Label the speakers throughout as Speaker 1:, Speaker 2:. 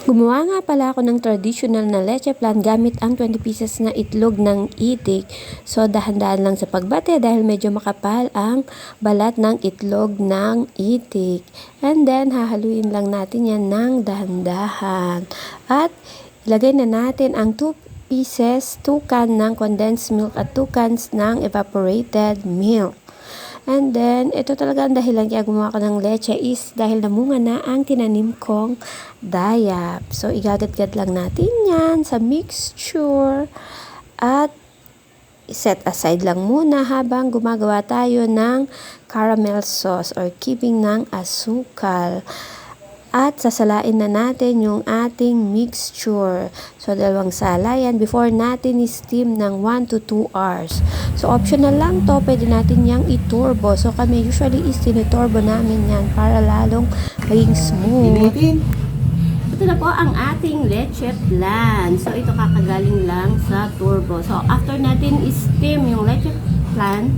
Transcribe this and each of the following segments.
Speaker 1: Gumawa nga pala ako ng traditional na leche flan gamit ang 20 pieces na itlog ng itik. So dahan-dahan lang sa pagbate dahil medyo makapal ang balat ng itlog ng itik. And then hahaluin lang natin yan ng dahan-dahan. At ilagay na natin ang 2 pieces, 2 can ng condensed milk at 2 cans ng evaporated milk. And then, ito talaga ang dahilan kaya gumawa ko ng leche is dahil namunga na ang tinanim kong dayap. So, igagat-gat lang natin yan sa mixture at set aside lang muna habang gumagawa tayo ng caramel sauce or keeping ng asukal. At sasalain na natin yung ating mixture. So, 2 sala yan before natin i-steam ng 1 to 2 hours. So, optional lang to. Pwede natin yang i-turbo. So, kami usually is tiniturbo namin yan para lalong maging smooth. Ito na po ang ating leche flan. So, ito kakagaling lang sa turbo. So, after natin i-steam yung leche flan,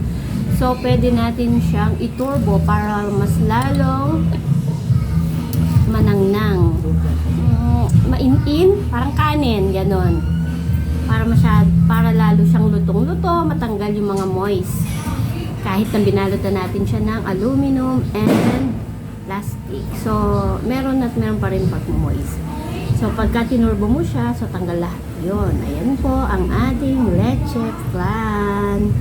Speaker 1: so, pwede natin siyang i-turbo para mas lalong manangnang, mainin, parang kanin, ganon. Para lalo siyang lutong-luto, matanggal yung mga moist. Kahit na binalutan natin siya ng aluminum and plastic. So, meron pa rin pag moist. So, pagka tinurbo mo siya, so tanggal lahat yun. Ayan po ang ating leche flan.